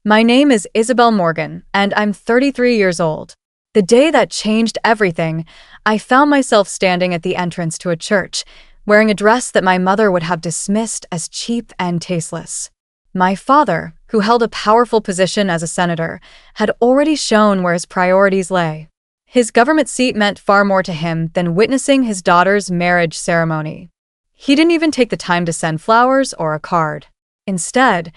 My name is Isabel Morgan, and I'm 33 years old. The day that changed everything, I found myself standing at the entrance to a church, wearing a dress that my mother would have dismissed as cheap and tasteless. My father, who held a powerful position as a senator, had already shown where his priorities lay. His government seat meant far more to him than witnessing his daughter's marriage ceremony. He didn't even take the time to send flowers or a card. Instead,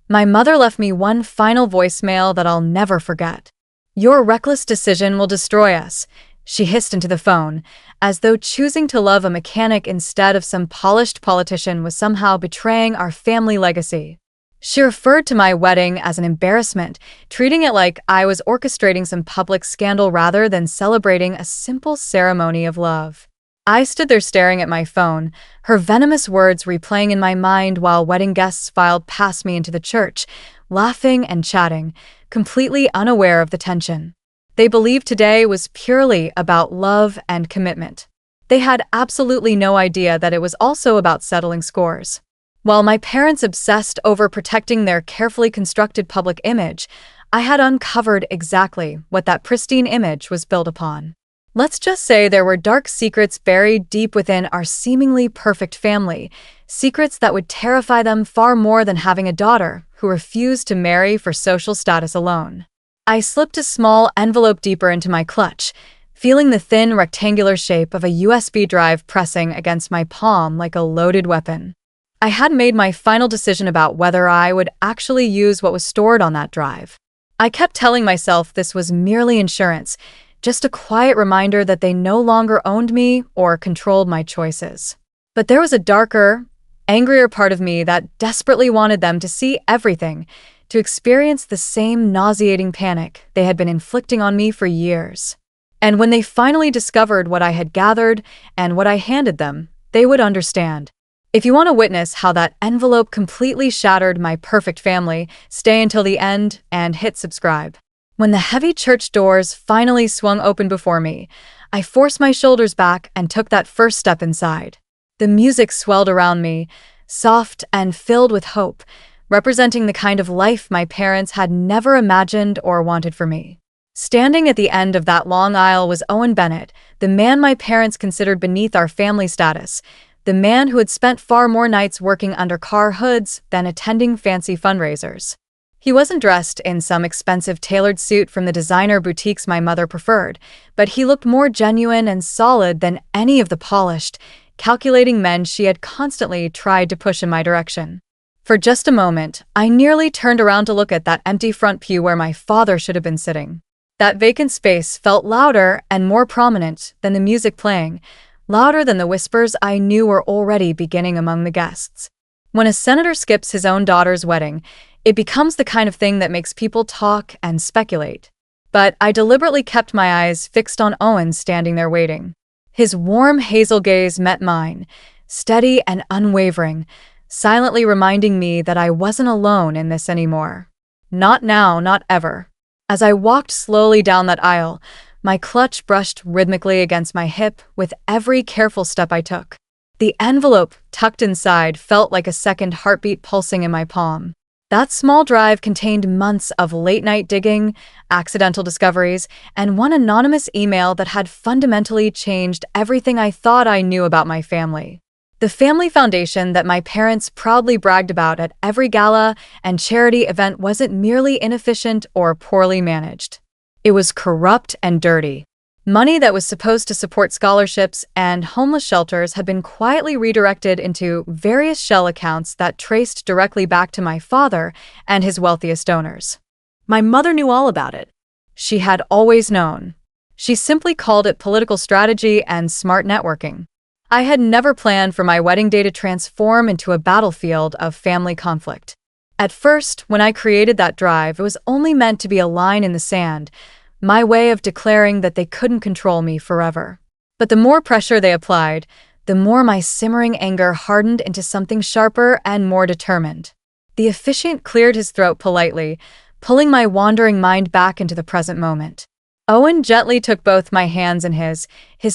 my mother left me one final voicemail that I'll never forget. "Your reckless decision will destroy us," she hissed into the phone, as though choosing to love a mechanic instead of some polished politician was somehow betraying our family legacy. She referred to my wedding as an embarrassment, treating it like I was orchestrating some public scandal rather than celebrating a simple ceremony of love. I stood there staring at my phone, her venomous words replaying in my mind while wedding guests filed past me into the church, laughing and chatting, completely unaware of the tension. They believed today was purely about love and commitment. They had absolutely no idea that it was also about settling scores. While my parents obsessed over protecting their carefully constructed public image, I had uncovered exactly what that pristine image was built upon. Let's just say there were dark secrets buried deep within our seemingly perfect family, secrets that would terrify them far more than having a daughter who refused to marry for social status alone. I slipped a small envelope deeper into my clutch, feeling the thin rectangular shape of a USB drive pressing against my palm like a loaded weapon. I had made my final decision about whether I would actually use what was stored on that drive. I kept telling myself this was merely insurance, just a quiet reminder that they no longer owned me or controlled my choices. But there was a darker, angrier part of me that desperately wanted them to see everything, to experience the same nauseating panic they had been inflicting on me for years. And when they finally discovered what I had gathered and what I handed them, they would understand. If you want to witness how that envelope completely shattered my perfect family, stay until the end and hit subscribe. When the heavy church doors finally swung open before me, I forced my shoulders back and took that first step inside. The music swelled around me, soft and filled with hope, representing the kind of life my parents had never imagined or wanted for me. Standing at the end of that long aisle was Owen Bennett, the man my parents considered beneath our family status, the man who had spent far more nights working under car hoods than attending fancy fundraisers. He wasn't dressed in some expensive tailored suit from the designer boutiques my mother preferred, but he looked more genuine and solid than any of the polished, calculating men she had constantly tried to push in my direction. For just a moment, I nearly turned around to look at that empty front pew where my father should have been sitting. That vacant space felt louder and more prominent than the music playing, louder than the whispers I knew were already beginning among the guests. When a senator skips his own daughter's wedding, it becomes the kind of thing that makes people talk and speculate. But I deliberately kept my eyes fixed on Owen standing there waiting. His warm hazel gaze met mine, steady and unwavering, silently reminding me that I wasn't alone in this anymore. Not now, not ever. As I walked slowly down that aisle, my clutch brushed rhythmically against my hip with every careful step I took. The envelope tucked inside felt like a second heartbeat pulsing in my palm. That small drive contained months of late-night digging, accidental discoveries, and one anonymous email that had fundamentally changed everything I thought I knew about my family. The family foundation that my parents proudly bragged about at every gala and charity event wasn't merely inefficient or poorly managed. It was corrupt and dirty. Money that was supposed to support scholarships and homeless shelters had been quietly redirected into various shell accounts that traced directly back to my father and his wealthiest donors. My mother knew all about it. She had always known. She simply called it political strategy and smart networking. I had never planned for my wedding day to transform into a battlefield of family conflict. At first, when I created that drive, it was only meant to be a line in the sand, my way of declaring that they couldn't control me forever. But the more pressure they applied, the more my simmering anger hardened into something sharper and more determined. The officiant cleared his throat politely, pulling my wandering mind back into the present moment. Owen gently took both my hands in his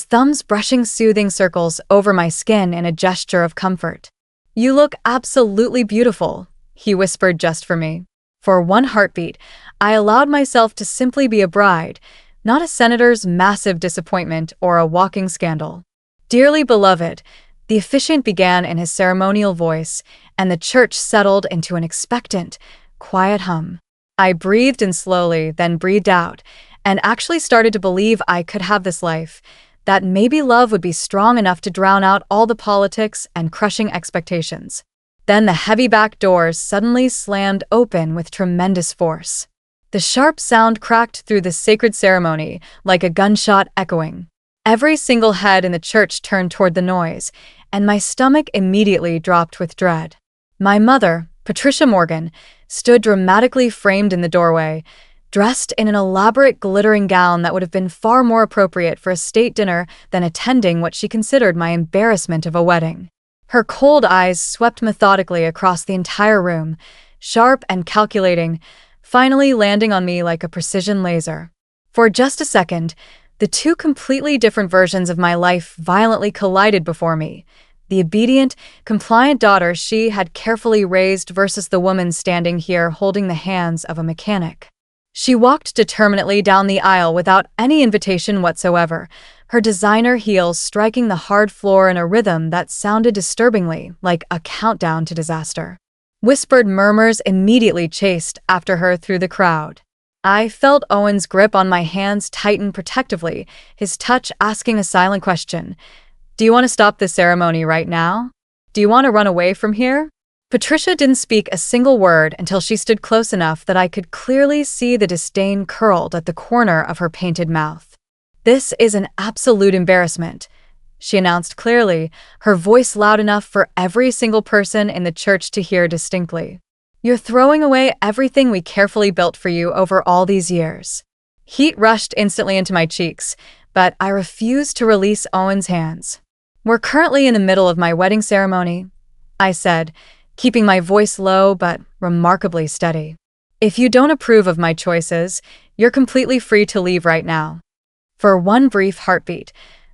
thumbs brushing soothing circles over my skin in a gesture of comfort. "You look absolutely beautiful," he whispered just for me. For one heartbeat, I allowed myself to simply be a bride, not a senator's massive disappointment or a walking scandal. Dearly beloved, the officiant began in his ceremonial voice, and the church settled into an expectant, quiet hum. I breathed in slowly, then breathed out, and actually started to believe I could have this life, that maybe love would be strong enough to drown out all the politics and crushing expectations. Then the heavy back doors suddenly slammed open with tremendous force. The sharp sound cracked through the sacred ceremony, like a gunshot echoing. Every single head in the church turned toward the noise, and my stomach immediately dropped with dread. My mother, Patricia Morgan, stood dramatically framed in the doorway, dressed in an elaborate glittering gown that would have been far more appropriate for a state dinner than attending what she considered my embarrassment of a wedding. Her cold eyes swept methodically across the entire room, sharp and calculating, finally landing on me like a precision laser. For just a second, the two completely different versions of my life violently collided before me. The obedient, compliant daughter she had carefully raised versus the woman standing here holding the hands of a mechanic. She walked determinately down the aisle without any invitation whatsoever, her designer heels striking the hard floor in a rhythm that sounded disturbingly like a countdown to disaster. Whispered murmurs immediately chased after her through the crowd. I felt Owen's grip on my hands tighten protectively, his touch asking a silent question. Do you want to stop this ceremony right now? Do you want to run away from here? Patricia didn't speak a single word until she stood close enough that I could clearly see the disdain curled at the corner of her painted mouth. This is an absolute embarrassment, she announced clearly, her voice loud enough for every single person in the church to hear distinctly. You're throwing away everything we carefully built for you over all these years. Heat rushed instantly into my cheeks, but I refused to release Owen's hands. We're currently in the middle of my wedding ceremony, I said, keeping my voice low but remarkably steady. If you don't approve of my choices, you're completely free to leave right now. For one brief heartbeat,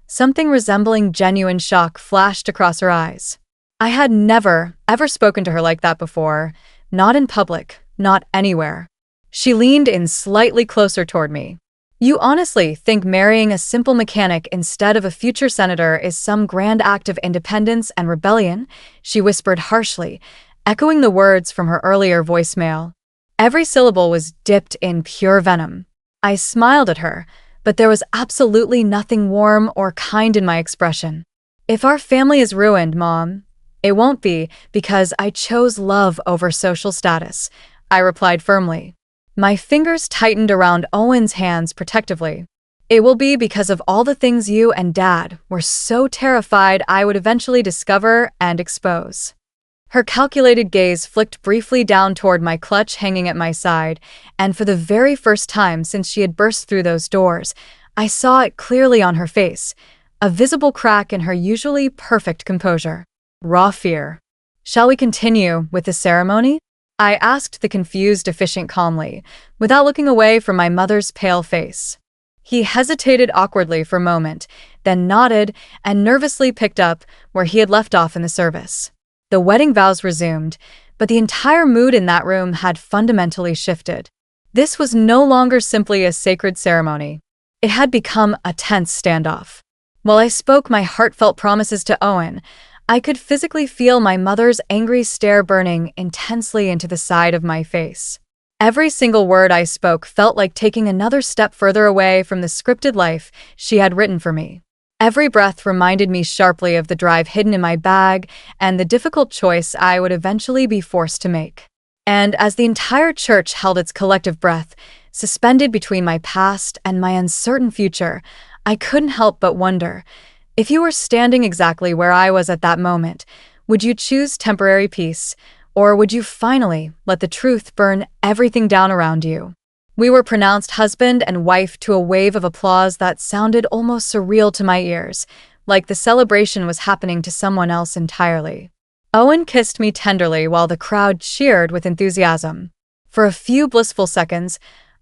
something resembling genuine shock flashed across her eyes. I had never, ever spoken to her like that before, not in public, not anywhere. She leaned in slightly closer toward me. You honestly think marrying a simple mechanic instead of a future senator is some grand act of independence and rebellion? She whispered harshly, echoing the words from her earlier voicemail. Every syllable was dipped in pure venom. I smiled at her, but there was absolutely nothing warm or kind in my expression. If our family is ruined, Mom, it won't be because I chose love over social status, I replied firmly. My fingers tightened around Owen's hands protectively. It will be because of all the things you and Dad were so terrified I would eventually discover and expose. Her calculated gaze flicked briefly down toward my clutch hanging at my side, and for the very first time since she had burst through those doors, I saw it clearly on her face, a visible crack in her usually perfect composure. Raw fear. Shall we continue with the ceremony? I asked the confused officiant calmly, without looking away from my mother's pale face. He hesitated awkwardly for a moment, then nodded and nervously picked up where he had left off in the service. The wedding vows resumed, but the entire mood in that room had fundamentally shifted. This was no longer simply a sacred ceremony. It had become a tense standoff. While I spoke my heartfelt promises to Owen, I could physically feel my mother's angry stare burning intensely into the side of my face. Every single word I spoke felt like taking another step further away from the scripted life she had written for me. Every breath reminded me sharply of the drive hidden in my bag and the difficult choice I would eventually be forced to make. And as the entire church held its collective breath, suspended between my past and my uncertain future, I couldn't help but wonder, if you were standing exactly where I was at that moment, would you choose temporary peace, or would you finally let the truth burn everything down around you? We were pronounced husband and wife to a wave of applause that sounded almost surreal to my ears, like the celebration was happening to someone else entirely. Owen kissed me tenderly while the crowd cheered with enthusiasm. For a few blissful seconds,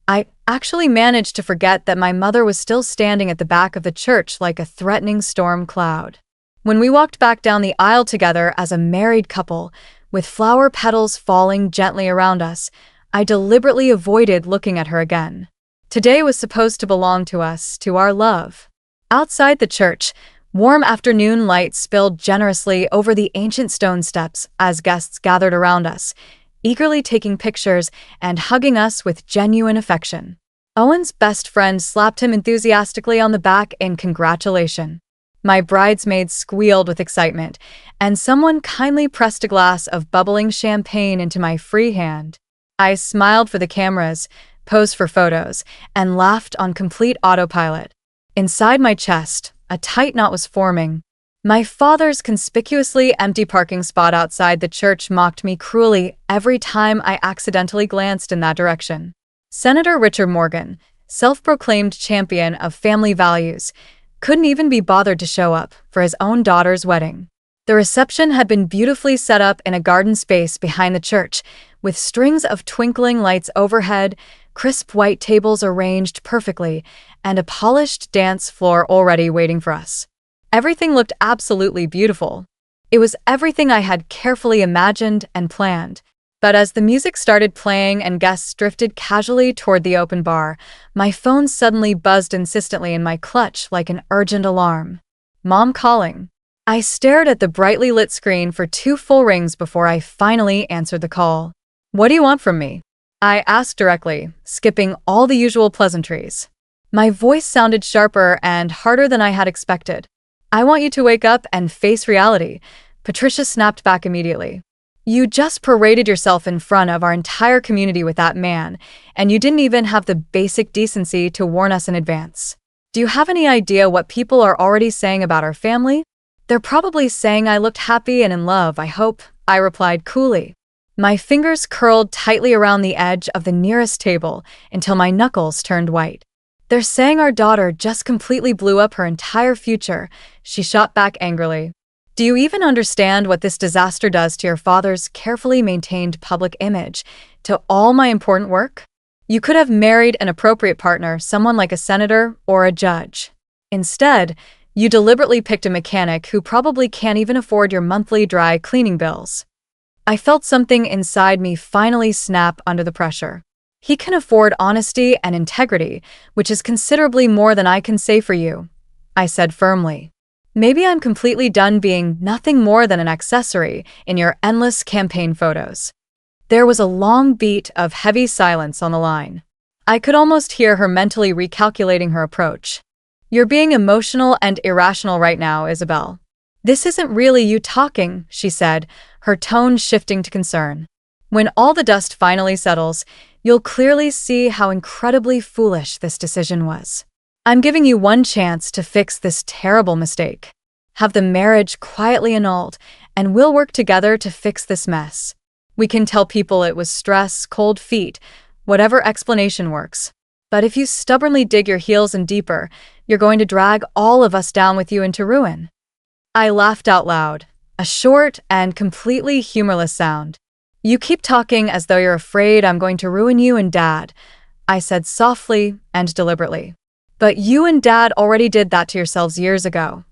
I actually managed to forget that my mother was still standing at the back of the church like a threatening storm cloud. When we walked back down the aisle together as a married couple, with flower petals falling gently around us, I deliberately avoided looking at her again. Today was supposed to belong to us, to our love. Outside the church, warm afternoon light spilled generously over the ancient stone steps as guests gathered around us, eagerly taking pictures and hugging us with genuine affection. Owen's best friend slapped him enthusiastically on the back in congratulation. My bridesmaids squealed with excitement, and someone kindly pressed a glass of bubbling champagne into my free hand. I smiled for the cameras, posed for photos, and laughed on complete autopilot. Inside my chest, a tight knot was forming. My father's conspicuously empty parking spot outside the church mocked me cruelly every time I accidentally glanced in that direction. Senator Richard Morgan, self-proclaimed champion of family values, couldn't even be bothered to show up for his own daughter's wedding. The reception had been beautifully set up in a garden space behind the church, with strings of twinkling lights overhead, crisp white tables arranged perfectly, and a polished dance floor already waiting for us. Everything looked absolutely beautiful. It was everything I had carefully imagined and planned. But as the music started playing and guests drifted casually toward the open bar, my phone suddenly buzzed insistently in my clutch like an urgent alarm. Mom calling. I stared at the brightly lit screen for 2 full rings before I finally answered the call. "What do you want from me?" I asked directly, skipping all the usual pleasantries. My voice sounded sharper and harder than I had expected. "I want you to wake up and face reality," Patricia snapped back immediately. "You just paraded yourself in front of our entire community with that man, and you didn't even have the basic decency to warn us in advance. Do you have any idea what people are already saying about our family?" "They're probably saying I looked happy and in love, I hope," I replied coolly. My fingers curled tightly around the edge of the nearest table until my knuckles turned white. "They're saying our daughter just completely blew up her entire future," she shot back angrily. "Do you even understand what this disaster does to your father's carefully maintained public image, to all my important work? You could have married an appropriate partner, someone like a senator or a judge. Instead, you deliberately picked a mechanic who probably can't even afford your monthly dry cleaning bills." I felt something inside me finally snap under the pressure. "He can afford honesty and integrity, which is considerably more than I can say for you," I said firmly. "Maybe I'm completely done being nothing more than an accessory in your endless campaign photos." There was a long beat of heavy silence on the line. I could almost hear her mentally recalculating her approach. "You're being emotional and irrational right now, Isabel. This isn't really you talking," she said, her tone shifting to concern. "When all the dust finally settles, you'll clearly see how incredibly foolish this decision was. I'm giving you one chance to fix this terrible mistake. Have the marriage quietly annulled, and we'll work together to fix this mess. We can tell people it was stress, cold feet, whatever explanation works. But if you stubbornly dig your heels in deeper, you're going to drag all of us down with you into ruin." I laughed out loud, a short and completely humorless sound. "You keep talking as though you're afraid I'm going to ruin you and Dad," I said softly and deliberately. "But you and Dad already did that to yourselves years ago.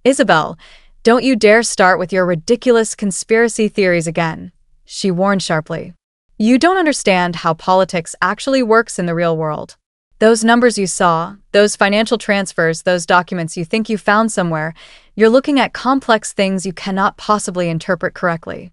Isabel, don't you dare start with your ridiculous conspiracy theories again," she warned sharply. "You don't understand how politics actually works in the real world. Those numbers you saw, those financial transfers, those documents you think you found somewhere, you're looking at complex things you cannot possibly interpret correctly."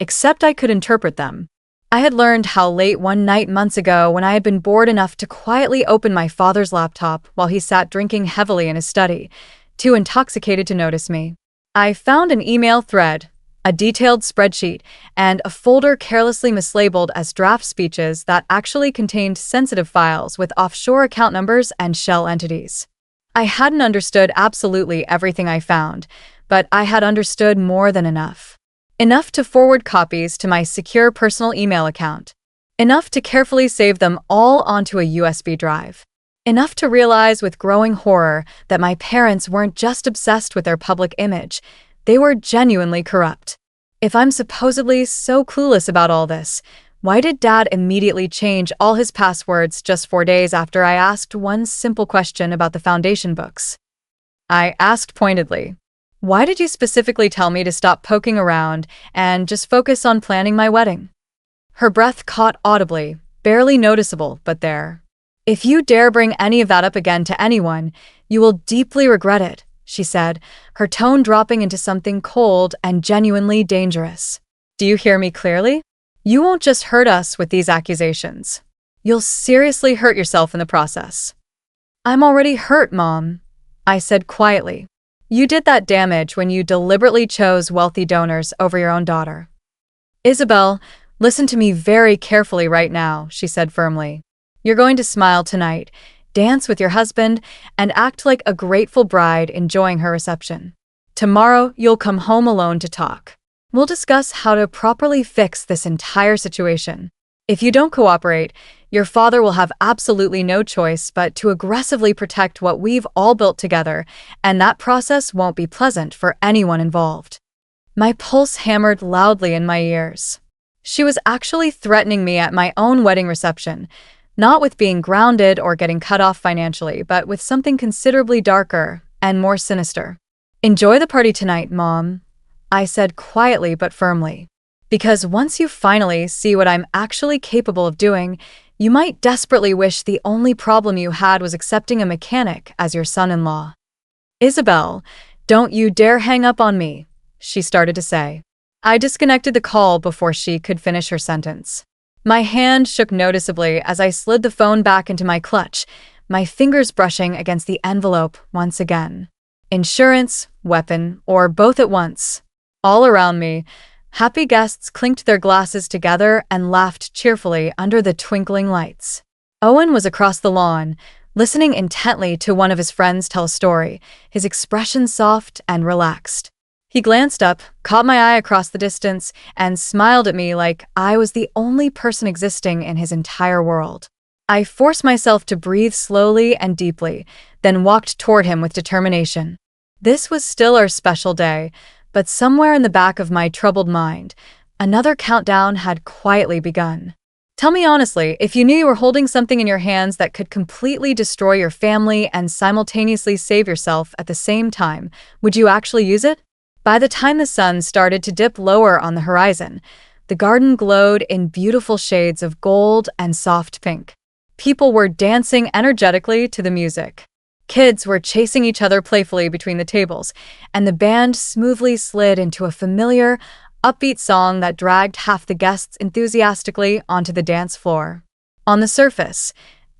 Except I could interpret them. I had learned how late one night months ago when I had been bored enough to quietly open my father's laptop while he sat drinking heavily in his study, too intoxicated to notice me. I found an email thread, a detailed spreadsheet, and a folder carelessly mislabeled as draft speeches that actually contained sensitive files with offshore account numbers and shell entities. I hadn't understood absolutely everything I found, but I had understood more than enough. Enough to forward copies to my secure personal email account. Enough to carefully save them all onto a USB drive. Enough to realize with growing horror that my parents weren't just obsessed with their public image, they were genuinely corrupt. If I'm supposedly so clueless about all this, why did Dad immediately change all his passwords just 4 days after I asked one simple question about the foundation books? I asked pointedly, "Why did you specifically tell me to stop poking around and just focus on planning my wedding?" Her breath caught audibly, barely noticeable, but there. "If you dare bring any of that up again to anyone, you will deeply regret it," she said, her tone dropping into something cold and genuinely dangerous. "Do you hear me clearly? You won't just hurt us with these accusations. You'll seriously hurt yourself in the process." "I'm already hurt, Mom," I said quietly. "You did that damage when you deliberately chose wealthy donors over your own daughter." "Isabel, listen to me very carefully right now," she said firmly. "You're going to smile tonight, dance with your husband, and act like a grateful bride enjoying her reception. Tomorrow, you'll come home alone to talk. We'll discuss how to properly fix this entire situation. If you don't cooperate, your father will have absolutely no choice but to aggressively protect what we've all built together, and that process won't be pleasant for anyone involved." My pulse hammered loudly in my ears. She was actually threatening me at my own wedding reception, not with being grounded or getting cut off financially, but with something considerably darker and more sinister. "Enjoy the party tonight, Mom," I said quietly but firmly. "Because once you finally see what I'm actually capable of doing, you might desperately wish the only problem you had was accepting a mechanic as your son-in-law." "Isabel, don't you dare hang up on me," she started to say. I disconnected the call before she could finish her sentence. My hand shook noticeably as I slid the phone back into my clutch, my fingers brushing against the envelope once again. Insurance, weapon, or both at once. All around me, happy guests clinked their glasses together and laughed cheerfully under the twinkling lights. Owen was across the lawn, listening intently to one of his friends tell a story, his expression soft and relaxed. He glanced up, caught my eye across the distance, and smiled at me like I was the only person existing in his entire world. I forced myself to breathe slowly and deeply, then walked toward him with determination. This was still our special day, but somewhere in the back of my troubled mind, another countdown had quietly begun. "Tell me honestly, if you knew you were holding something in your hands that could completely destroy your family and simultaneously save yourself at the same time, would you actually use it?" By the time the sun started to dip lower on the horizon, the garden glowed in beautiful shades of gold and soft pink. People were dancing energetically to the music. Kids were chasing each other playfully between the tables, and the band smoothly slid into a familiar, upbeat song that dragged half the guests enthusiastically onto the dance floor. On the surface,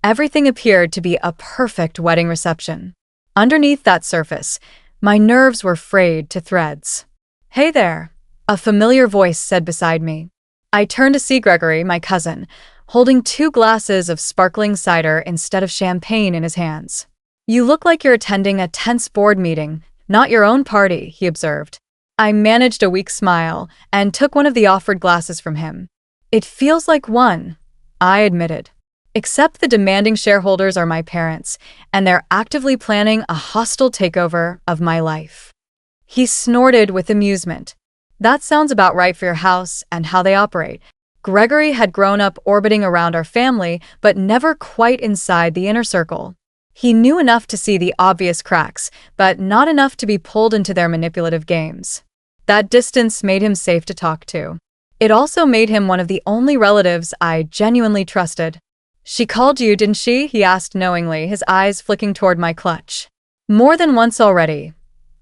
everything appeared to be a perfect wedding reception. Underneath that surface, my nerves were frayed to threads. "Hey there," a familiar voice said beside me. I turned to see Gregory, my cousin, holding 2 glasses of sparkling cider instead of champagne in his hands. "You look like you're attending a tense board meeting, not your own party," he observed. I managed a weak smile and took one of the offered glasses from him. "It feels like one," I admitted. "Except the demanding shareholders are my parents, and they're actively planning a hostile takeover of my life." He snorted with amusement. "That sounds about right for your house and how they operate." Gregory had grown up orbiting around our family, but never quite inside the inner circle. He knew enough to see the obvious cracks, but not enough to be pulled into their manipulative games. That distance made him safe to talk to. It also made him one of the only relatives I genuinely trusted. "She called you, didn't she?" he asked knowingly, his eyes flicking toward my clutch. "More than once already,"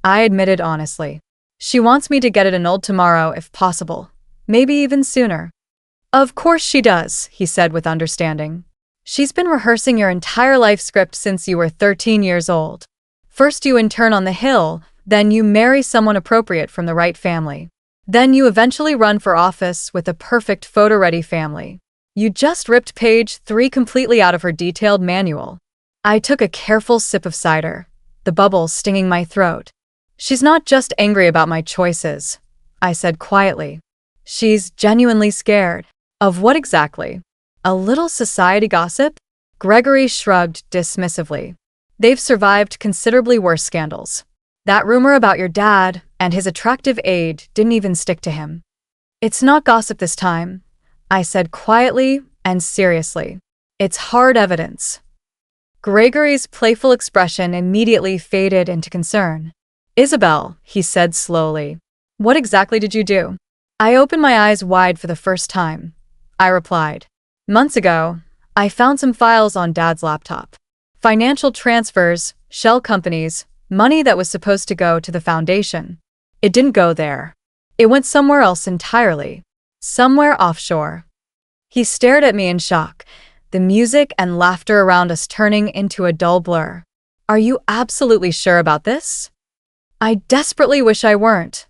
I admitted honestly. "She wants me to get it annulled tomorrow if possible. Maybe even sooner." "Of course she does," he said with understanding. "She's been rehearsing your entire life script since you were 13 years old. First you intern on the Hill, then you marry someone appropriate from the right family. Then you eventually run for office with a perfect photo-ready family. You just ripped page 3 completely out of her detailed manual." I took a careful sip of cider, the bubble stinging my throat. "She's not just angry about my choices," I said quietly. "She's genuinely scared." "Of what exactly? A little society gossip?" Gregory shrugged dismissively. "They've survived considerably worse scandals. That rumor about your dad and his attractive aide didn't even stick to him." "It's not gossip this time," I said quietly and seriously. "It's hard evidence." Gregory's playful expression immediately faded into concern. "Isabel," he said slowly, "what exactly did you do?" I opened my eyes wide for the first time. I replied. Months ago, I found some files on Dad's laptop. Financial transfers, shell companies, money that was supposed to go to the foundation. It didn't go there. It went somewhere else entirely. Somewhere offshore. He stared at me in shock, the music and laughter around us turning into a dull blur. Are you absolutely sure about this? I desperately wish I weren't,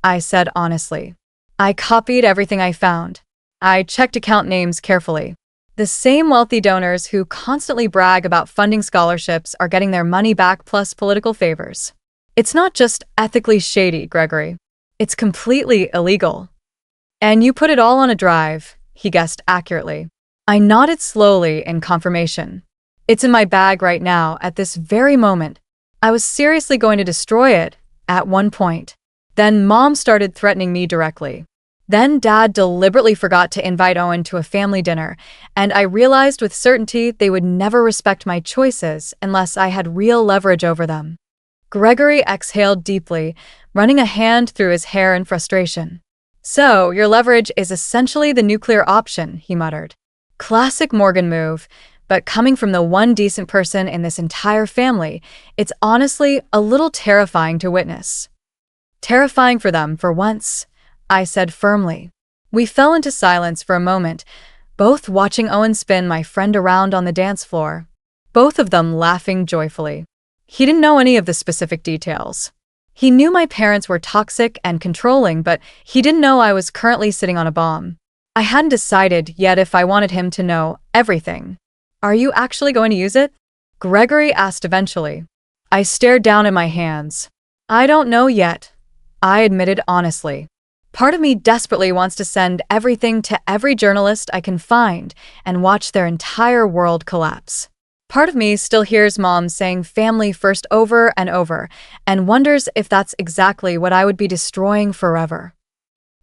I said honestly. I copied everything I found. I checked account names carefully. The same wealthy donors who constantly brag about funding scholarships are getting their money back plus political favors. It's not just ethically shady, Gregory. It's completely illegal. And you put it all on a drive, he guessed accurately. I nodded slowly in confirmation. It's in my bag right now at this very moment. I was seriously going to destroy it at one point. Then Mom started threatening me directly. Then Dad deliberately forgot to invite Owen to a family dinner, and I realized with certainty they would never respect my choices unless I had real leverage over them. Gregory exhaled deeply, running a hand through his hair in frustration. So, your leverage is essentially the nuclear option, he muttered. Classic Morgan move, but coming from the one decent person in this entire family, it's honestly a little terrifying to witness. Terrifying for them, for once, I said firmly. We fell into silence for a moment, both watching Owen spin my friend around on the dance floor, both of them laughing joyfully. He didn't know any of the specific details. He knew my parents were toxic and controlling, but he didn't know I was currently sitting on a bomb. I hadn't decided yet if I wanted him to know everything. Are you actually going to use it? Gregory asked eventually. I stared down at my hands. I don't know yet, I admitted honestly. Part of me desperately wants to send everything to every journalist I can find and watch their entire world collapse. Part of me still hears Mom saying family first over and over and wonders if that's exactly what I would be destroying forever.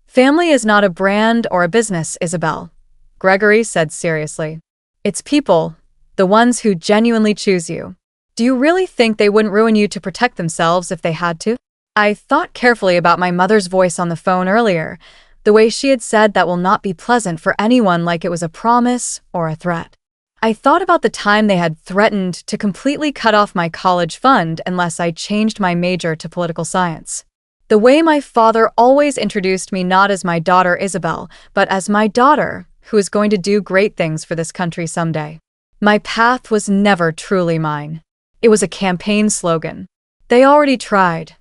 Family is not a brand or a business, Isabel, Gregory said seriously. It's people, the ones who genuinely choose you. Do you really think they wouldn't ruin you to protect themselves if they had to? I thought carefully about my mother's voice on the phone earlier, the way she had said that will not be pleasant for anyone, like it was a promise or a threat. I thought about the time they had threatened to completely cut off my college fund unless I changed my major to political science. The way my father always introduced me not as my daughter Isabel, but as my daughter, who is going to do great things for this country someday. My path was never truly mine. It was a campaign slogan. They already tried,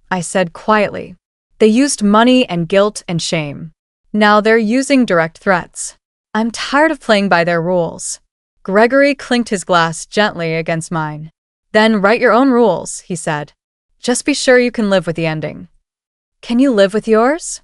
I said quietly. They used money and guilt and shame. Now they're using direct threats. I'm tired of playing by their rules. Gregory clinked his glass gently against mine. Then write your own rules, he said. Just be sure you can live with the ending. Can you live with yours?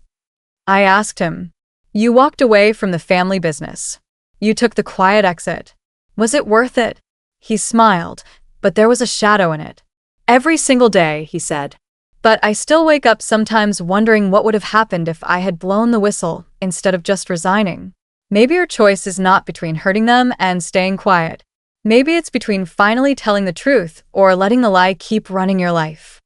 I asked him. You walked away from the family business. You took the quiet exit. Was it worth it? He smiled, but there was a shadow in it. Every single day, he said. But I still wake up sometimes wondering what would have happened if I had blown the whistle instead of just resigning. Maybe your choice is not between hurting them and staying quiet. Maybe it's between finally telling the truth or letting the lie keep running your life.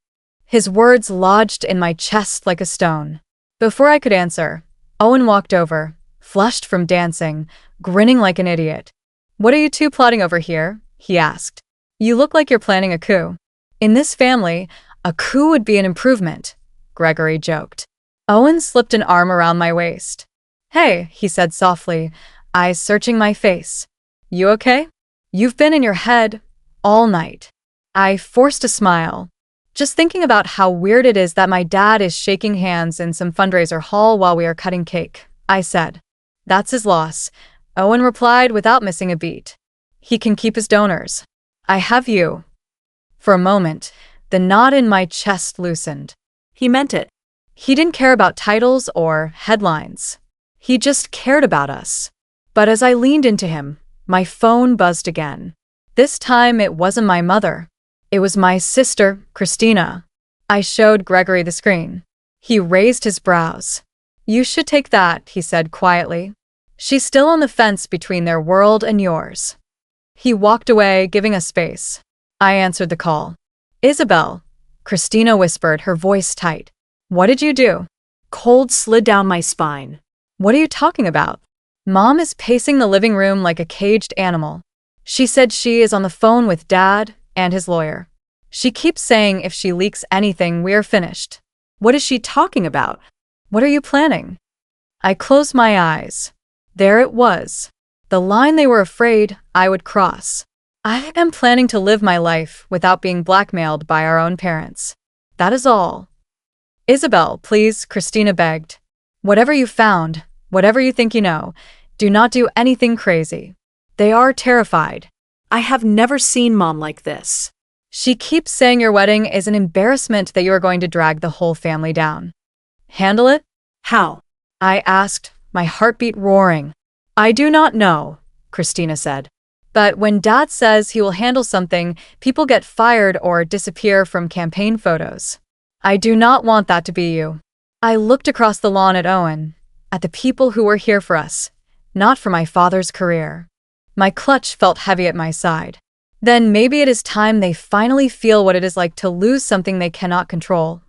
His words lodged in my chest like a stone. Before I could answer, Owen walked over, flushed from dancing, grinning like an idiot. What are you two plotting over here? He asked. You look like you're planning a coup. In this family, a coup would be an improvement, Gregory joked. Owen slipped an arm around my waist. Hey, he said softly, eyes searching my face. You okay? You've been in your head all night. I forced a smile. Just thinking about how weird it is that my dad is shaking hands in some fundraiser hall while we are cutting cake, I said. That's his loss, Owen replied without missing a beat. He can keep his donors. I have you. For a moment, the knot in my chest loosened. He meant it. He didn't care about titles or headlines. He just cared about us. But as I leaned into him, my phone buzzed again. This time it wasn't my mother. It was my sister, Christina. I showed Gregory the screen. He raised his brows. You should take that, he said quietly. She's still on the fence between their world and yours. He walked away, giving us space. I answered the call. Isabel, Christina whispered, her voice tight. What did you do? Cold slid down my spine. What are you talking about? Mom is pacing the living room like a caged animal. She said she is on the phone with Dad and his lawyer. She keeps saying if she leaks anything, we are finished. What is she talking about? What are you planning? I closed my eyes. There it was. The line they were afraid I would cross. I am planning to live my life without being blackmailed by our own parents. That is all. Isabel, please, Christina begged. Whatever you found, whatever you think you know, do not do anything crazy. They are terrified. I have never seen Mom like this. She keeps saying your wedding is an embarrassment that you are going to drag the whole family down. Handle it? How? I asked, my heartbeat roaring. I do not know, Christina said. But when Dad says he will handle something, people get fired or disappear from campaign photos. I do not want that to be you. I looked across the lawn at Owen, at the people who were here for us, not for my father's career. My clutch felt heavy at my side. Then maybe it is time they finally feel what it is like to lose something they cannot control,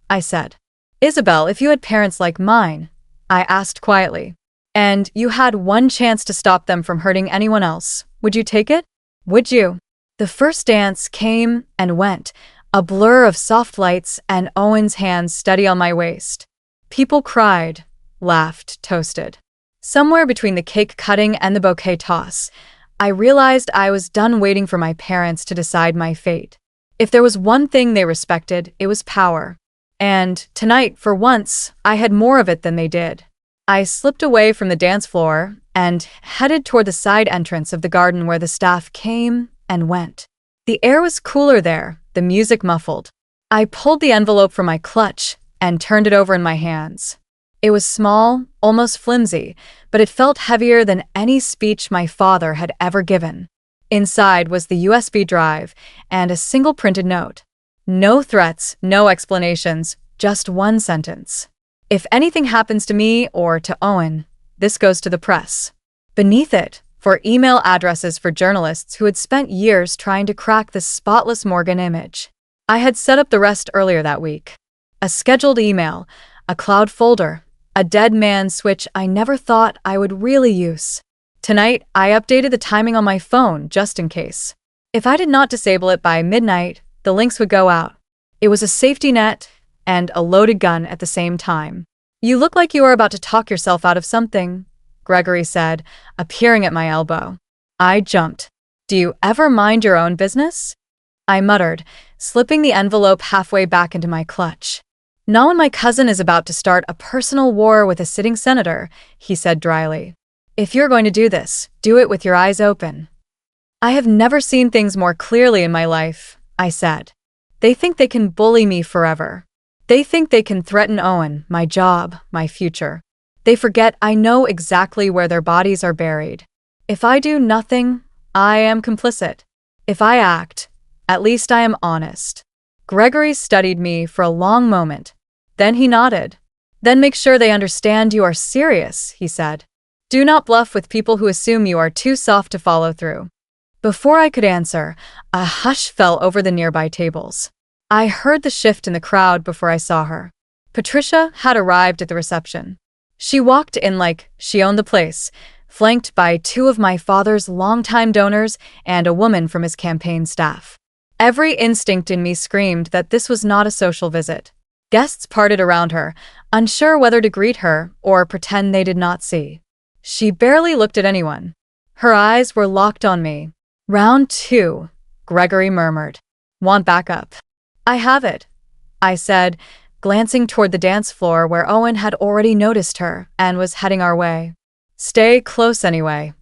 I said. Isabel, if you had parents like mine, I asked quietly, and you had one chance to stop them from hurting anyone else, would you take it? Would you? The first dance came and went, a blur of soft lights and Owen's hands steady on my waist. People cried, laughed, toasted. Somewhere between the cake cutting and the bouquet toss, I realized I was done waiting for my parents to decide my fate. If there was one thing they respected, it was power. And tonight, for once, I had more of it than they did. I slipped away from the dance floor and headed toward the side entrance of the garden where the staff came and went. The air was cooler there, the music muffled. I pulled the envelope from my clutch and turned it over in my hands. It was small, almost flimsy, but it felt heavier than any speech my father had ever given. Inside was the USB drive and a single printed note. No threats, no explanations, just one sentence. If anything happens to me or to Owen, this goes to the press. Beneath it, for email addresses for journalists who had spent years trying to crack the spotless Morgan image. I had set up the rest earlier that week. A scheduled email, a cloud folder, a dead man switch I never thought I would really use. Tonight, I updated the timing on my phone just in case. If I did not disable it by midnight, the links would go out. It was a safety net and a loaded gun at the same time. You look like you are about to talk yourself out of something, Gregory said, appearing at my elbow. I jumped. Do you ever mind your own business? I muttered, slipping the envelope halfway back into my clutch. Not when my cousin is about to start a personal war with a sitting senator, he said dryly. If you're going to do this, do it with your eyes open. I have never seen things more clearly in my life, I said. They think they can bully me forever. They think they can threaten Owen, my job, my future. They forget I know exactly where their bodies are buried. If I do nothing, I am complicit. If I act, at least I am honest. Gregory studied me for a long moment. Then he nodded. Then make sure they understand you are serious, he said. Do not bluff with people who assume you are too soft to follow through. Before I could answer, a hush fell over the nearby tables. I heard the shift in the crowd before I saw her. Patricia had arrived at the reception. She walked in like she owned the place, flanked by two of my father's longtime donors and a woman from his campaign staff. Every instinct in me screamed that this was not a social visit. Guests parted around her, unsure whether to greet her or pretend they did not see. She barely looked at anyone. Her eyes were locked on me. Round 2, Gregory murmured. Want backup? I have it, I said, glancing toward the dance floor where Owen had already noticed her and was heading our way. Stay close anyway.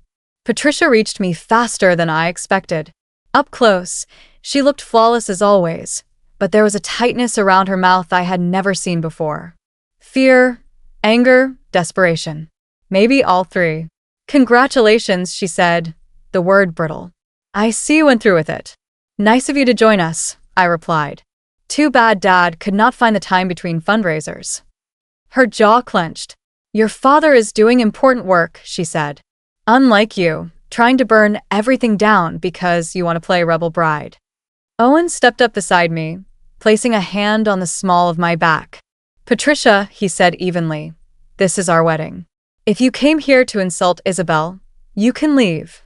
Patricia reached me faster than I expected. Up close, she looked flawless as always, but there was a tightness around her mouth I had never seen before. Fear, anger, desperation. Maybe all three. Congratulations, she said, the word brittle. I see you went through with it. Nice of you to join us, I replied. Too bad Dad could not find the time between fundraisers. Her jaw clenched. Your father is doing important work, she said. Unlike you, trying to burn everything down because you want to play rebel bride. Owen stepped up beside me, placing a hand on the small of my back. Patricia, he said evenly, this is our wedding. If you came here to insult Isabel, you can leave.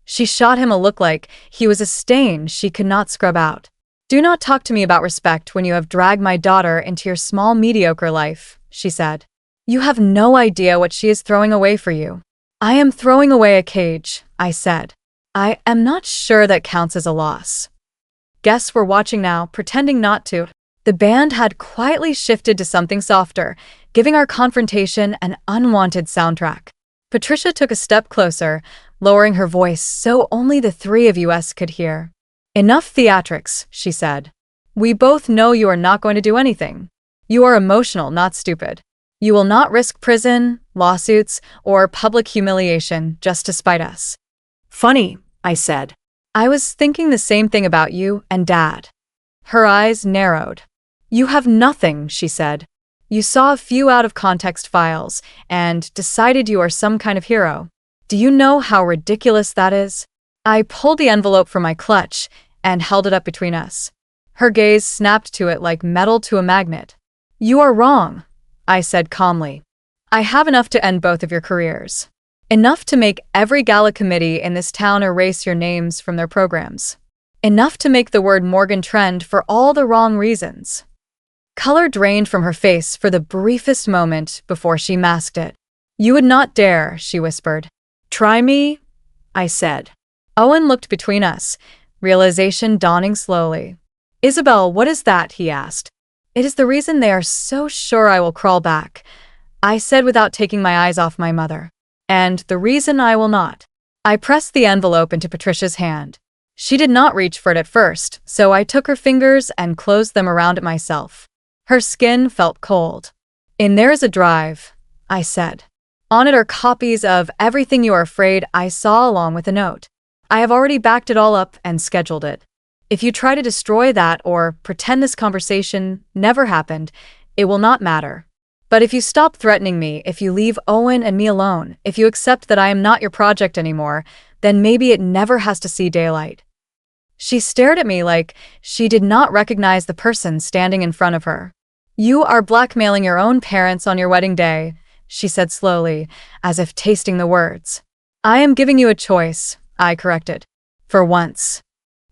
She shot him a look like he was a stain she could not scrub out. Do not talk to me about respect when you have dragged my daughter into your small mediocre life, she said. You have no idea what she is throwing away for you. I am throwing away a cage, I said. I am not sure that counts as a loss. Guests were watching now, pretending not to. The band had quietly shifted to something softer, giving our confrontation an unwanted soundtrack. Patricia took a step closer, lowering her voice so only the three of us could hear. Enough theatrics, she said. We both know you are not going to do anything. You are emotional, not stupid. You will not risk prison, lawsuits, or public humiliation just to spite us. Funny, I said. I was thinking the same thing about you and Dad. Her eyes narrowed. You have nothing, she said. You saw a few out-of-context files and decided you are some kind of hero. Do you know how ridiculous that is? I pulled the envelope from my clutch and held it up between us. Her gaze snapped to it like metal to a magnet. You are wrong, I said calmly. I have enough to end both of your careers. Enough to make every gala committee in this town erase your names from their programs. Enough to make the word Morgan trend for all the wrong reasons. Color drained from her face for the briefest moment before she masked it. You would not dare, she whispered. Try me, I said. Owen looked between us, realization dawning slowly. Isabel, what is that? He asked. It is the reason they are so sure I will crawl back, I said without taking my eyes off my mother. And the reason I will not. I pressed the envelope into Patricia's hand. She did not reach for it at first, so I took her fingers and closed them around it myself. Her skin felt cold. In there is a drive, I said. On it are copies of Everything You Are Afraid I Saw along with a note. I have already backed it all up and scheduled it. If you try to destroy that or pretend this conversation never happened, it will not matter. But if you stop threatening me, if you leave Owen and me alone, if you accept that I am not your project anymore, then maybe it never has to see daylight. She stared at me like she did not recognize the person standing in front of her. You are blackmailing your own parents on your wedding day, she said slowly, as if tasting the words. I am giving you a choice, I corrected. For once.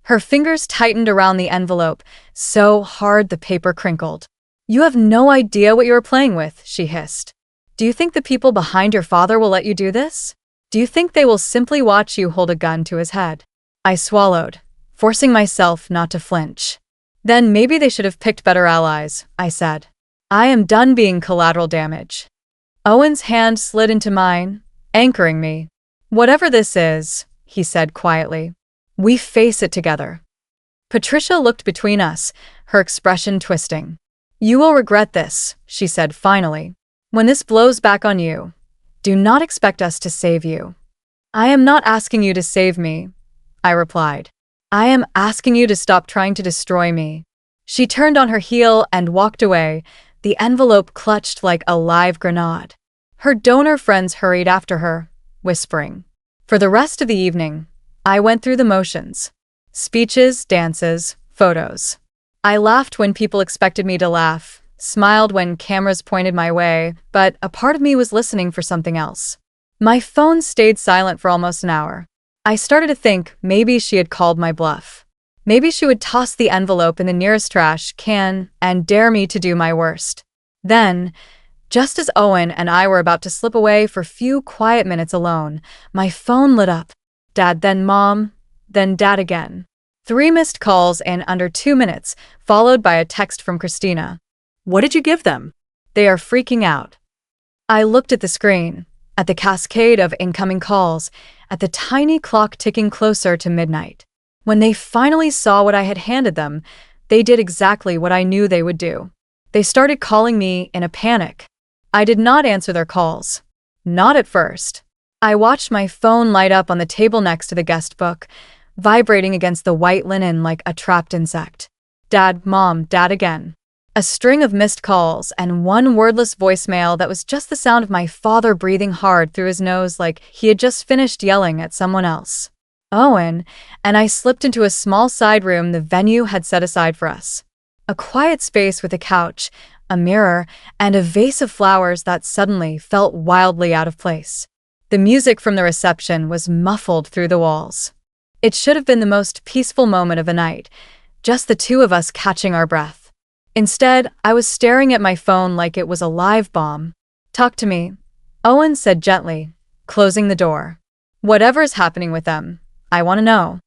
Her fingers tightened around the envelope, so hard the paper crinkled. You have no idea what you are playing with, she hissed. Do you think the people behind your father will let you do this? Do you think they will simply watch you hold a gun to his head? I swallowed, forcing myself not to flinch. Then maybe they should have picked better allies, I said. I am done being collateral damage. Owen's hand slid into mine, anchoring me. Whatever this is, he said quietly, we face it together. Patricia looked between us, her expression twisting. You will regret this, she said finally. When this blows back on you, do not expect us to save you. I am not asking you to save me, I replied. I am asking you to stop trying to destroy me. She turned on her heel and walked away, the envelope clutched like a live grenade. Her donor friends hurried after her, whispering. For the rest of the evening, I went through the motions. Speeches, dances, photos. I laughed when people expected me to laugh, smiled when cameras pointed my way, but a part of me was listening for something else. My phone stayed silent for almost an hour. I started to think maybe she had called my bluff. Maybe she would toss the envelope in the nearest trash can and dare me to do my worst. Then, just as Owen and I were about to slip away for a few quiet minutes alone, my phone lit up. Dad, then Mom, then Dad again. 3 missed calls in under 2 minutes, followed by a text from Christina. What did you give them? They are freaking out. I looked at the screen, at the cascade of incoming calls, at the tiny clock ticking closer to midnight. When they finally saw what I had handed them, they did exactly what I knew they would do. They started calling me in a panic. I did not answer their calls. Not at first. I watched my phone light up on the table next to the guest book, vibrating against the white linen like a trapped insect. Dad, Mom, Dad again. A string of missed calls and one wordless voicemail that was just the sound of my father breathing hard through his nose like he had just finished yelling at someone else. Owen and I slipped into a small side room the venue had set aside for us. A quiet space with a couch, a mirror, and a vase of flowers that suddenly felt wildly out of place. The music from the reception was muffled through the walls. It should have been the most peaceful moment of the night, just the two of us catching our breath. Instead, I was staring at my phone like it was a live bomb. "Talk to me," Owen said gently, closing the door. "Whatever's happening with them, I want to know."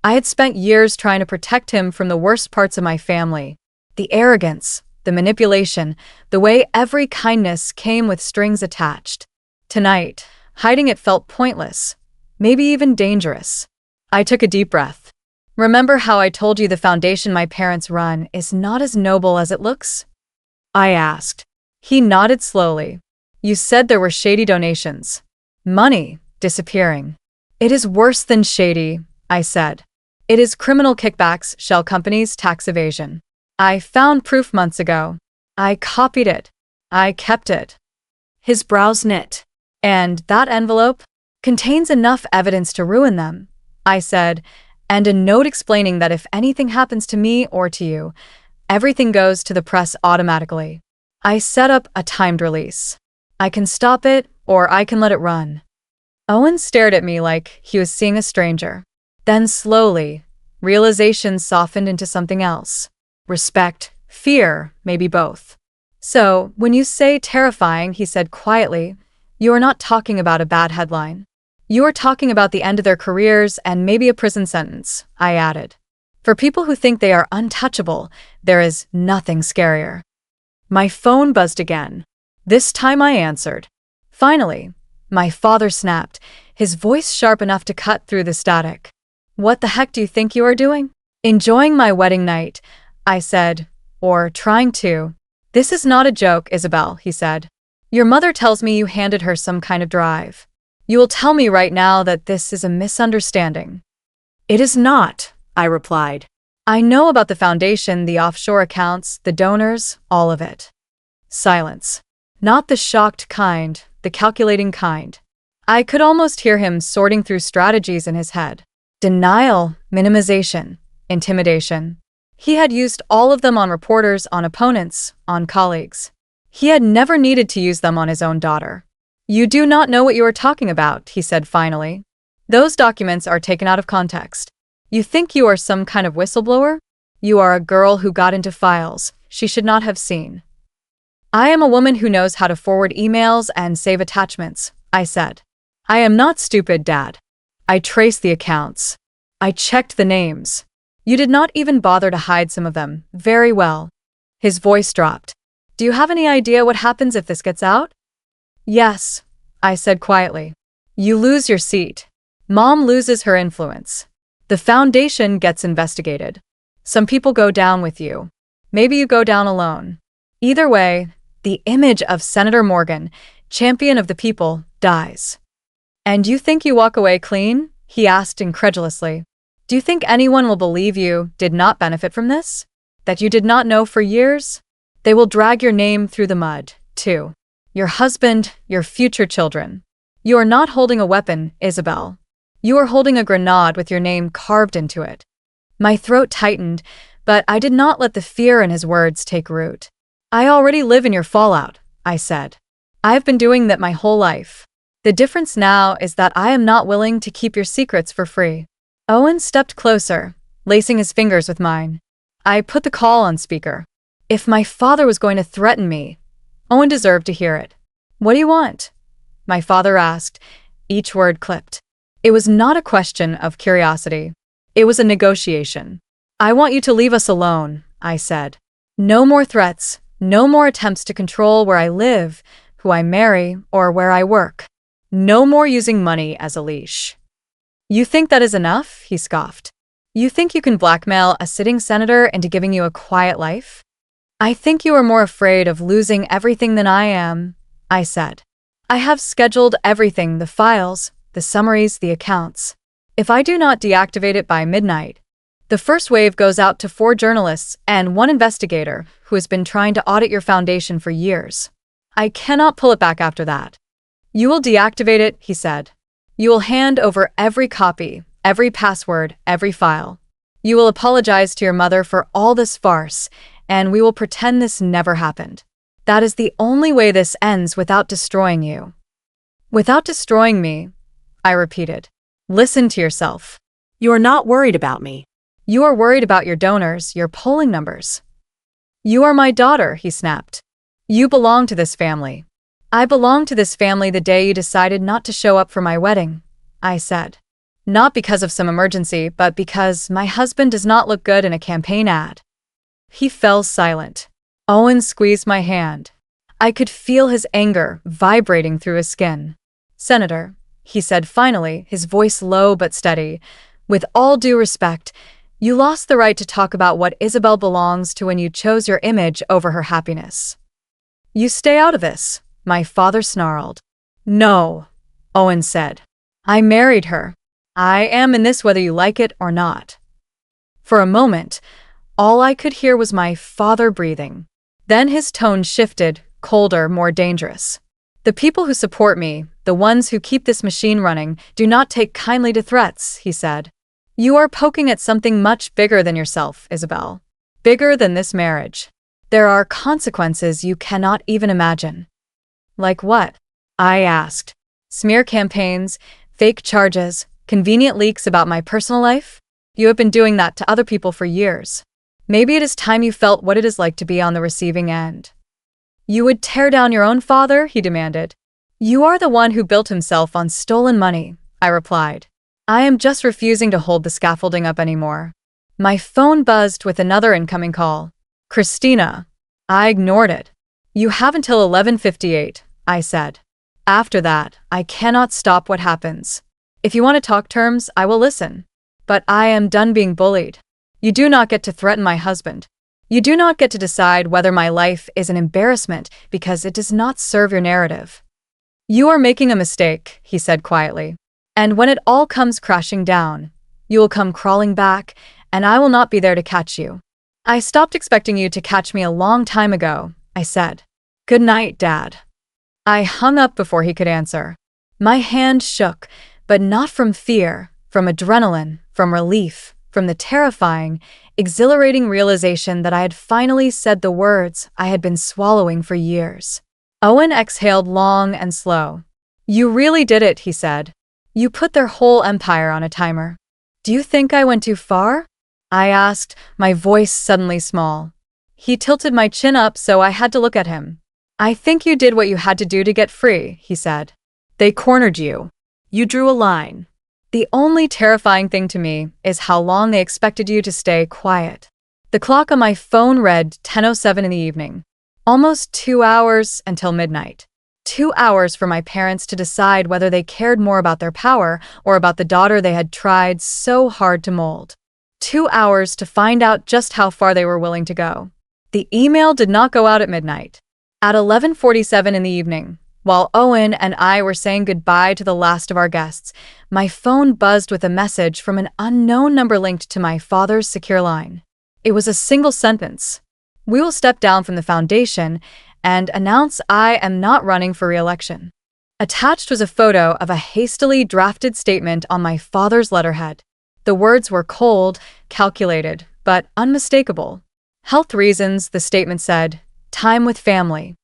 I had spent years trying to protect him from the worst parts of my family. The arrogance, the manipulation, the way every kindness came with strings attached. Tonight, hiding it felt pointless, maybe even dangerous. I took a deep breath. "Remember how I told you the foundation my parents run is not as noble as it looks?" I asked. He nodded slowly. "You said there were shady donations. Money disappearing." "It is worse than shady," I said. "It is criminal kickbacks, shell companies, tax evasion. I found proof months ago. I copied it. I kept it." His brows knit. "And that envelope contains enough evidence to ruin them," I said, "and a note explaining that if anything happens to me or to you, everything goes to the press automatically. I set up a timed release. I can stop it or I can let it run." Owen stared at me like he was seeing a stranger. Then slowly, realization softened into something else. Respect, fear, maybe both. "So, when you say terrifying," he said quietly, "you are not talking about a bad headline. You are talking about the end of their careers and maybe a prison sentence," I added. "For people who think they are untouchable, there is nothing scarier." My phone buzzed again. This time I answered. Finally, my father snapped, his voice sharp enough to cut through the static. "What the heck do you think you are doing?" "Enjoying my wedding night," I said, "or trying to." "This is not a joke, Isabel," he said. "Your mother tells me you handed her some kind of drive. You will tell me right now that this is a misunderstanding." "It is not," I replied. "I know about the foundation, the offshore accounts, the donors, all of it." Silence. Not the shocked kind, the calculating kind. I could almost hear him sorting through strategies in his head. Denial, minimization, intimidation. He had used all of them on reporters, on opponents, on colleagues. He had never needed to use them on his own daughter. "You do not know what you are talking about," he said finally. "Those documents are taken out of context. You think you are some kind of whistleblower? You are a girl who got into files she should not have seen." "I am a woman who knows how to forward emails and save attachments," I said. "I am not stupid, Dad. I traced the accounts. I checked the names. You did not even bother to hide some of them. Very well." His voice dropped. "Do you have any idea what happens if this gets out?" "Yes," I said quietly. "You lose your seat. Mom loses her influence. The foundation gets investigated. Some people go down with you. Maybe you go down alone. Either way, the image of Senator Morgan, champion of the people, dies." "And you think you walk away clean?" he asked incredulously. "Do you think anyone will believe you did not benefit from this? That you did not know for years? They will drag your name through the mud, too. Your husband, your future children. You are not holding a weapon, Isabel. You are holding a grenade with your name carved into it." My throat tightened, but I did not let the fear in his words take root. "I already live in your fallout," I said. "I have been doing that my whole life. The difference now is that I am not willing to keep your secrets for free." Owen stepped closer, lacing his fingers with mine. I put the call on speaker. If my father was going to threaten me, Owen deserved to hear it. "What do you want?" my father asked, each word clipped. It was not a question of curiosity. It was a negotiation. "I want you to leave us alone," I said. "No more threats, no more attempts to control where I live, who I marry, or where I work. No more using money as a leash." "You think that is enough?" he scoffed. "You think you can blackmail a sitting senator into giving you a quiet life?" "I think you are more afraid of losing everything than I am," I said. "I have scheduled everything, the files, the summaries, the accounts. If I do not deactivate it by midnight, the first wave goes out to 4 journalists and 1 investigator who has been trying to audit your foundation for years. I cannot pull it back after that." "You will deactivate it," he said. "You will hand over every copy, every password, every file. You will apologize to your mother for all this farce, and we will pretend this never happened. That is the only way this ends without destroying you." "Without destroying me," I repeated. "Listen to yourself. You are not worried about me. You are worried about your donors, your polling numbers." "You are my daughter," he snapped. "You belong to this family." "I belonged to this family the day you decided not to show up for my wedding," I said. "Not because of some emergency, but because my husband does not look good in a campaign ad." He fell silent. Owen squeezed my hand. I could feel his anger vibrating through his skin. "Senator," he said finally, his voice low but steady, "with all due respect, you lost the right to talk about what Isabel belongs to when you chose your image over her happiness." "You stay out of this," my father snarled. "No," Owen said. "I married her. I am in this whether you like it or not." For a moment, all I could hear was my father breathing. Then his tone shifted, colder, more dangerous. "The people who support me, the ones who keep this machine running, do not take kindly to threats," he said. "You are poking at something much bigger than yourself, Isabel. Bigger than this marriage. There are consequences you cannot even imagine." "Like what?" I asked. "Smear campaigns, fake charges, convenient leaks about my personal life? You have been doing that to other people for years. Maybe it is time you felt what it is like to be on the receiving end." "You would tear down your own father?" he demanded. "You are the one who built himself on stolen money," I replied. "I am just refusing to hold the scaffolding up anymore." My phone buzzed with another incoming call. "Christina." I ignored it. "You have until 11:58, I said. "After that, I cannot stop what happens. If you want to talk terms, I will listen. But I am done being bullied. You do not get to threaten my husband. You do not get to decide whether my life is an embarrassment because it does not serve your narrative." "You are making a mistake," he said quietly. "And when it all comes crashing down, you will come crawling back, and I will not be there to catch you." "I stopped expecting you to catch me a long time ago," I said. "Good night, Dad." I hung up before he could answer. My hand shook, but not from fear, from adrenaline, from relief, from the terrifying, exhilarating realization that I had finally said the words I had been swallowing for years. Owen exhaled long and slow. "You really did it," he said. "You put their whole empire on a timer." "Do you think I went too far?" I asked, my voice suddenly small. He tilted my chin up so I had to look at him. "I think you did what you had to do to get free," he said. "They cornered you. You drew a line. The only terrifying thing to me is how long they expected you to stay quiet." The clock on my phone read 10:07 in the evening. Almost 2 hours until midnight. 2 hours for my parents to decide whether they cared more about their power or about the daughter they had tried so hard to mold. 2 hours to find out just how far they were willing to go. The email did not go out at midnight. At 11:47 in the evening, while Owen and I were saying goodbye to the last of our guests, my phone buzzed with a message from an unknown number linked to my father's secure line. It was a single sentence. "We will step down from the foundation and announce I am not running for re-election." Attached was a photo of a hastily drafted statement on my father's letterhead. The words were cold, calculated, but unmistakable. "Health reasons," the statement said. "Time with family."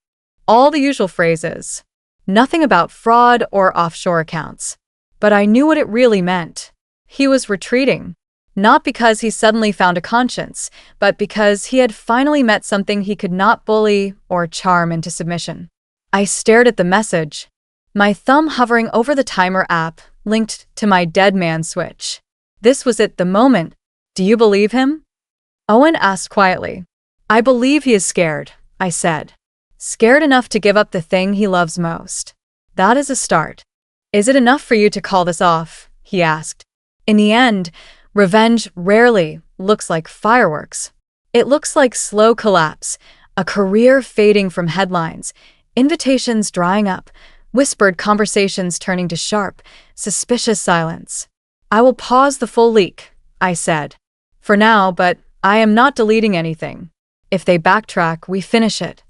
All the usual phrases. Nothing about fraud or offshore accounts. But I knew what it really meant. He was retreating. Not because he suddenly found a conscience, but because he had finally met something he could not bully or charm into submission. I stared at the message, my thumb hovering over the timer app linked to my dead man switch. This was it, the moment. "Do you believe him?" Owen asked quietly. "I believe he is scared," I said. "Scared enough to give up the thing he loves most. That is a start." "Is it enough for you to call this off?" he asked. "In the end, revenge rarely looks like fireworks. It looks like slow collapse, a career fading from headlines, invitations drying up, whispered conversations turning to sharp, suspicious silence." "I will pause the full leak," I said. "For now, but I am not deleting anything. If they backtrack, we finish it."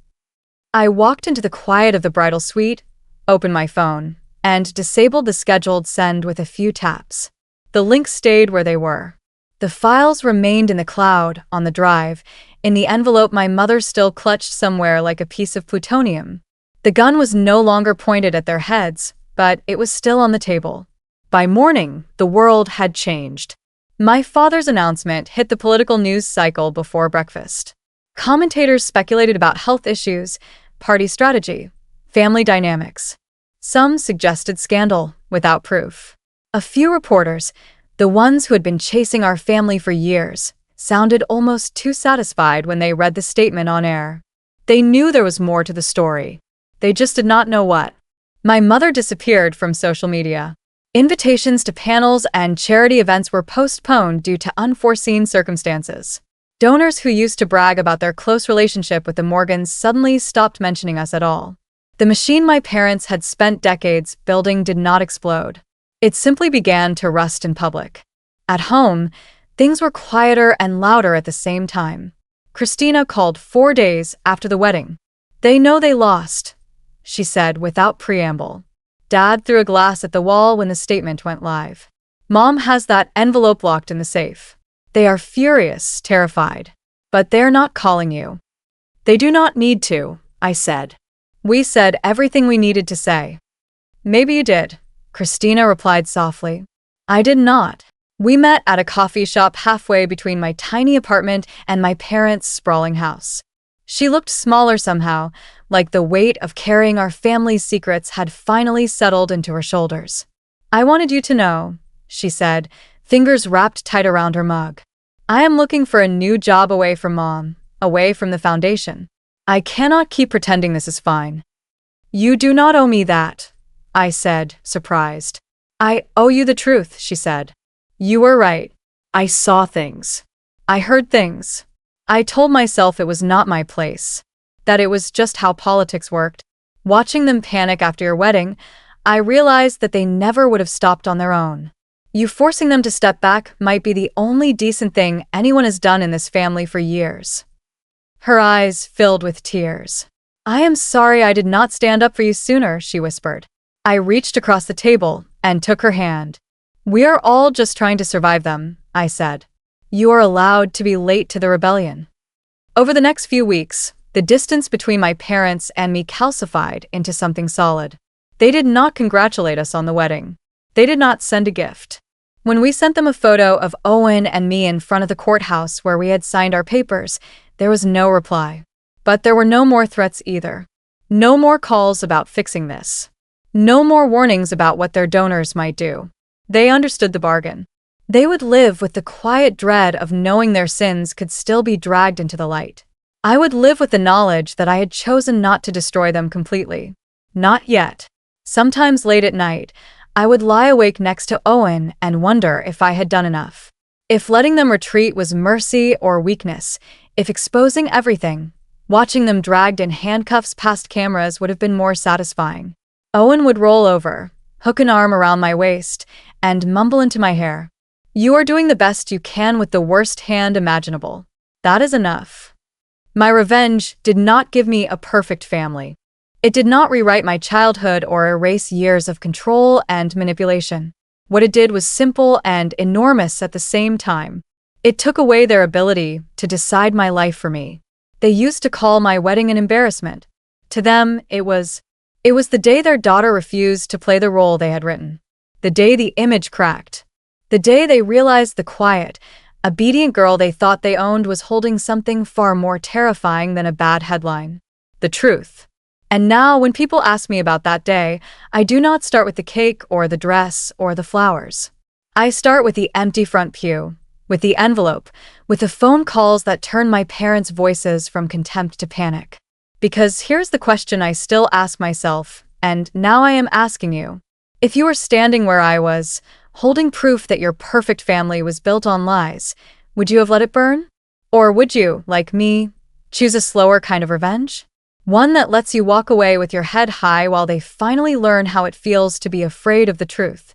I walked into the quiet of the bridal suite, opened my phone, and disabled the scheduled send with a few taps. The links stayed where they were. The files remained in the cloud, on the drive, in the envelope my mother still clutched somewhere like a piece of plutonium. The gun was no longer pointed at their heads, but it was still on the table. By morning, the world had changed. My father's announcement hit the political news cycle before breakfast. Commentators speculated about health issues, party strategy, family dynamics. Some suggested scandal, without proof. A few reporters, the ones who had been chasing our family for years, sounded almost too satisfied when they read the statement on air. They knew there was more to the story. They just did not know what. My mother disappeared from social media. Invitations to panels and charity events were postponed due to unforeseen circumstances. Donors who used to brag about their close relationship with the Morgans suddenly stopped mentioning us at all. The machine my parents had spent decades building did not explode. It simply began to rust in public. At home, things were quieter and louder at the same time. Christina called 4 days after the wedding. "They know they lost," she said without preamble. Dad threw a glass at the wall when the statement went live. "Mom has that envelope locked in the safe. They are furious, terrified. But they're not calling you." "They do not need to," I said. "We said everything we needed to say." "Maybe you did," Christina replied softly. "I did not. We met at a coffee shop halfway between my tiny apartment and my parents' sprawling house." She looked smaller somehow, like the weight of carrying our family's secrets had finally settled into her shoulders. "I wanted you to know," she said, fingers wrapped tight around her mug. "I am looking for a new job away from Mom, away from the foundation. I cannot keep pretending this is fine." "You do not owe me that," I said, surprised. "I owe you the truth," she said. "You were right. I saw things. I heard things. I told myself it was not my place, that it was just how politics worked. Watching them panic after your wedding, I realized that they never would have stopped on their own. You forcing them to step back might be the only decent thing anyone has done in this family for years." Her eyes filled with tears. "I am sorry I did not stand up for you sooner," she whispered. I reached across the table and took her hand. "We are all just trying to survive them," I said. "You are allowed to be late to the rebellion." Over the next few weeks, the distance between my parents and me calcified into something solid. They did not congratulate us on the wedding. They did not send a gift. When we sent them a photo of Owen and me in front of the courthouse where we had signed our papers, there was no reply. But there were no more threats either. No more calls about fixing this. No more warnings about what their donors might do. They understood the bargain. They would live with the quiet dread of knowing their sins could still be dragged into the light. I would live with the knowledge that I had chosen not to destroy them completely. Not yet. Sometimes late at night, I would lie awake next to Owen and wonder if I had done enough. If letting them retreat was mercy or weakness, if exposing everything, watching them dragged in handcuffs past cameras would have been more satisfying. Owen would roll over, hook an arm around my waist, and mumble into my hair. "You are doing the best you can with the worst hand imaginable. That is enough." My revenge did not give me a perfect family. It did not rewrite my childhood or erase years of control and manipulation. What it did was simple and enormous at the same time. It took away their ability to decide my life for me. They used to call my wedding an embarrassment. To them, it was the day their daughter refused to play the role they had written. The day the image cracked. The day they realized the quiet, obedient girl they thought they owned was holding something far more terrifying than a bad headline. The truth. And now, when people ask me about that day, I do not start with the cake or the dress or the flowers. I start with the empty front pew, with the envelope, with the phone calls that turned my parents' voices from contempt to panic. Because here's the question I still ask myself, and now I am asking you. If you were standing where I was, holding proof that your perfect family was built on lies, would you have let it burn? Or would you, like me, choose a slower kind of revenge? One that lets you walk away with your head high while they finally learn how it feels to be afraid of the truth.